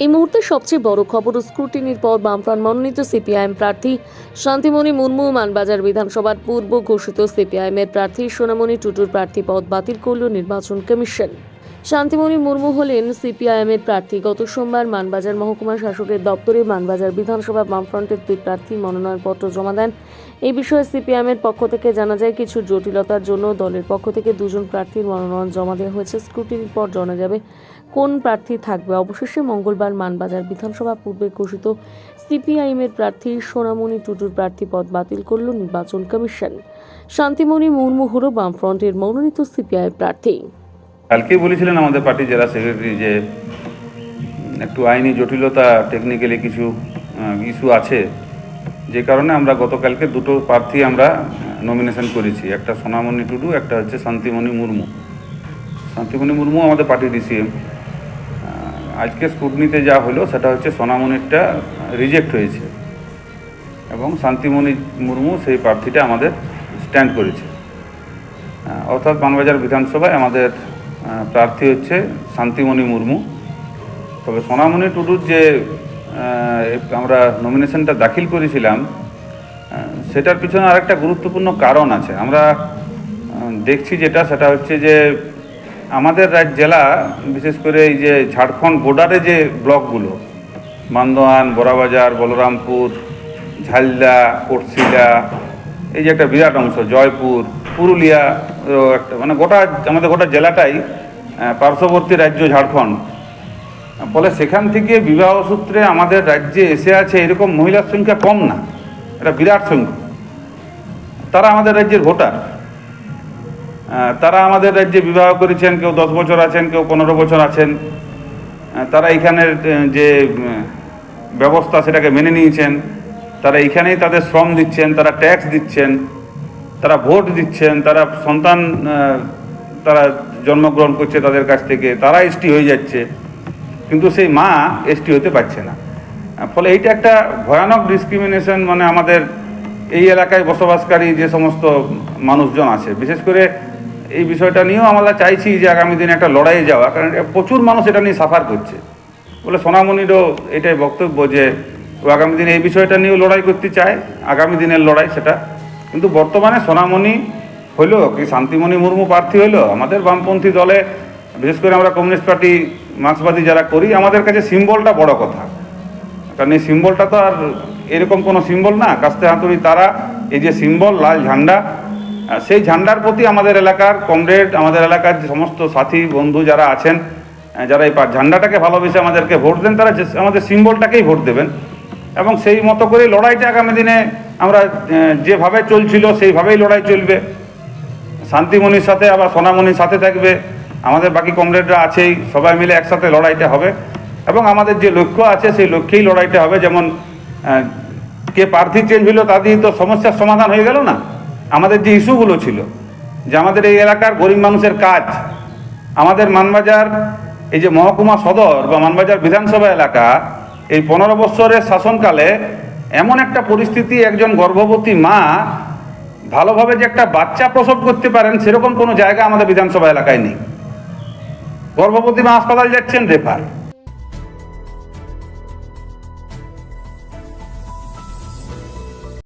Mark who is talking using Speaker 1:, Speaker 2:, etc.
Speaker 1: এই মুহূর্তে সবচেয়ে বড় খবর, স্ক্রুটিনির পর বামফ্রন্ট মনোনীত সিপিআইএম প্রার্থী শান্তিমণি মুর্মু মানবাজার বিধানসভার পূর্ব ঘোষিত সিপিআইএমের প্রার্থী সোনামণি টুটুর প্রার্থী পদ বাতিল করল নির্বাচন কমিশন। শান্তিমণি মুর্মু হলেন সিপিআইএমের প্রার্থী। গত সোমবার মানবাজার মহকুমা শাসকের দপ্তরে মানবাজার বিধানসভা বামফ্রন্টের দুই প্রার্থী মনোনয়নপত্র জমা দেন। এই বিষয়ে সিপিআইএমের পক্ষ থেকে জানা যায়, কিছু জটিলতার জন্য দলের পক্ষ থেকে দুজন প্রার্থীর মনোনয়ন জমা দেওয়া হয়েছে। স্ক্রুটিনির পর জানা যাবে কোন প্রার্থী থাকবে। অবশেষে মঙ্গলবার মানবাজার বিধানসভা পূর্বে ঘোষিত সিপিআইএমের প্রার্থী সোনামণি টুটুর প্রার্থী পদ বাতিল করল নির্বাচন কমিশন। শান্তিমণি মুর্মু হল বামফ্রন্টের মনোনীত সিপিআই প্রার্থী।
Speaker 2: কালকেই বলেছিলেন আমাদের পার্টির জেলা সেক্রেটারি যে একটু আইনি জটিলতা, টেকনিক্যালি কিছু ইস্যু আছে, যে কারণে আমরা গতকালকে দুটো প্রার্থী আমরা নমিনেশন করেছি। একটা সোনামণি টুডু, একটা হচ্ছে শান্তিমণি মুর্মু। শান্তিমণি মুর্মু আমাদের পার্টির ডিসিএম। আজকে স্ক্রুটনিতে যা হলো সেটা হচ্ছে সোনামণিরটা রিজেক্ট হয়েছে এবং শান্তিমণি মুর্মু সেই প্রার্থীটা আমাদের স্ট্যান্ড করেছে। অর্থাৎ মানবাজার বিধানসভায় আমাদের প্রার্থী হচ্ছে শান্তিমণি মুর্মু। তবে সোনামণি টুডুর যে আমরা নমিনেশনটা দাখিল করেছিলাম, সেটার পিছনে আরেকটা গুরুত্বপূর্ণ কারণ আছে। আমরা দেখছি সেটা হচ্ছে যে আমাদের জেলা, বিশেষ করে এই যে ঝাড়খণ্ড বর্ডারে যে ব্লকগুলো, বান্দোয়ান, বড়াবাজার, বলরামপুর, ঝালদা, কোটশিলা, এই যে একটা বিরাট অংশ, জয়পুর, পুরুলিয়া, একটা মানে আমাদের গোটা জেলাটাই পার্শ্ববর্তী রাজ্য ঝাড়খণ্ড। ফলে সেখান থেকে বিবাহ সূত্রে আমাদের রাজ্যে এসে আছে এরকম মহিলার সংখ্যা কম না, এটা বিরাট সংখ্যা। তারা আমাদের রাজ্যের ভোটার, তারা আমাদের রাজ্যে বিবাহ করেছেন, কেউ 10 বছর আছেন, কেউ 15 বছর আছেন। তারা এখানের যে ব্যবস্থা সেটাকে মেনে নিয়েছেন, তারা এইখানেই তাদের শ্রম দিচ্ছেন, তারা ট্যাক্স দিচ্ছেন, তারা ভোট দিচ্ছেন, তারা সন্তান তারা জন্মগ্রহণ করছে তাদের কাছ থেকে, তারা এসটি হয়ে যাচ্ছে, কিন্তু সেই মা এসটি হতে পারছে না। ফলে এইটা একটা ভয়ানক ডিসক্রিমিনেশন। মানে আমাদের এই এলাকায় বসবাসকারী যে সমস্ত মানুষজন আছে, বিশেষ করে এই বিষয়টা নিয়েও আমরা চাইছি যে আগামী দিনে একটা লড়াইয়ে যাওয়া, কারণ প্রচুর মানুষ এটা নিয়ে সাফার করছে। বলে সোনামণিরও এটাই বক্তব্য যে ও আগামী দিনে এই বিষয়টা নিয়েও লড়াই করতে চায়, আগামী দিনের লড়াই সেটা। কিন্তু বর্তমানে সোনামণি হইলো কি শান্তিমণি মুর্মু প্রার্থী হইলো, আমাদের বামপন্থী দলে, বিশেষ করে আমরা কমিউনিস্ট পার্টি, মার্ক্সবাদী যারা করি, আমাদের কাছে সিম্বলটা বড় কথা। কারণ এই সিম্বলটা তো আর এরকম কোনো সিম্বল না, কাস্তে হাতুড়ি তারা, এই যে সিম্বল লাল ঝান্ডা, সেই ঝান্ডার প্রতি আমাদের এলাকার কমরেড, আমাদের এলাকার যে সমস্ত সাথী বন্ধু যারা আছেন, যারা এই ঝান্ডাটাকে ভালোবেসে আমাদেরকে ভোট দেন, তারা আমাদের সিম্বলটাকেই ভোট দেবেন। এবং সেই মতো করে লড়াইটা আগামী দিনে আমরা যেভাবে চলছিল সেইভাবেই লড়াই চলবে। শান্তিমণির সাথে আবার সোনামণির সাথে থাকবে, আমাদের বাকি কমরেডরা আছেই, সবাই মিলে একসাথে লড়াইটা হবে। এবং আমাদের যে লক্ষ্য আছে সেই লক্ষ্যেই লড়াইটা হবে। যেমন কে প্রার্থী চেঞ্জ হলো তা দিয়ে তো সমস্যার সমাধান হয়ে গেল না। আমাদের যে ইস্যুগুলো ছিল, যে আমাদের এই এলাকার গরিব মানুষের কাজ, আমাদের মানবাজার এই যে মহকুমা সদর বা মানবাজার বিধানসভা এলাকা, এই 15 বছরের শাসনকালে এমন একটা পরিস্থিতি, একজন গর্ভবতী মা ভালোভাবে যে একটা বাচ্চা প্রসব করতে পারেন সেরকম কোনো জায়গা আমাদের বিধানসভা এলাকায় নেই। গর্ভবতী মা হাসপাতাল যাচ্ছেন রেফার,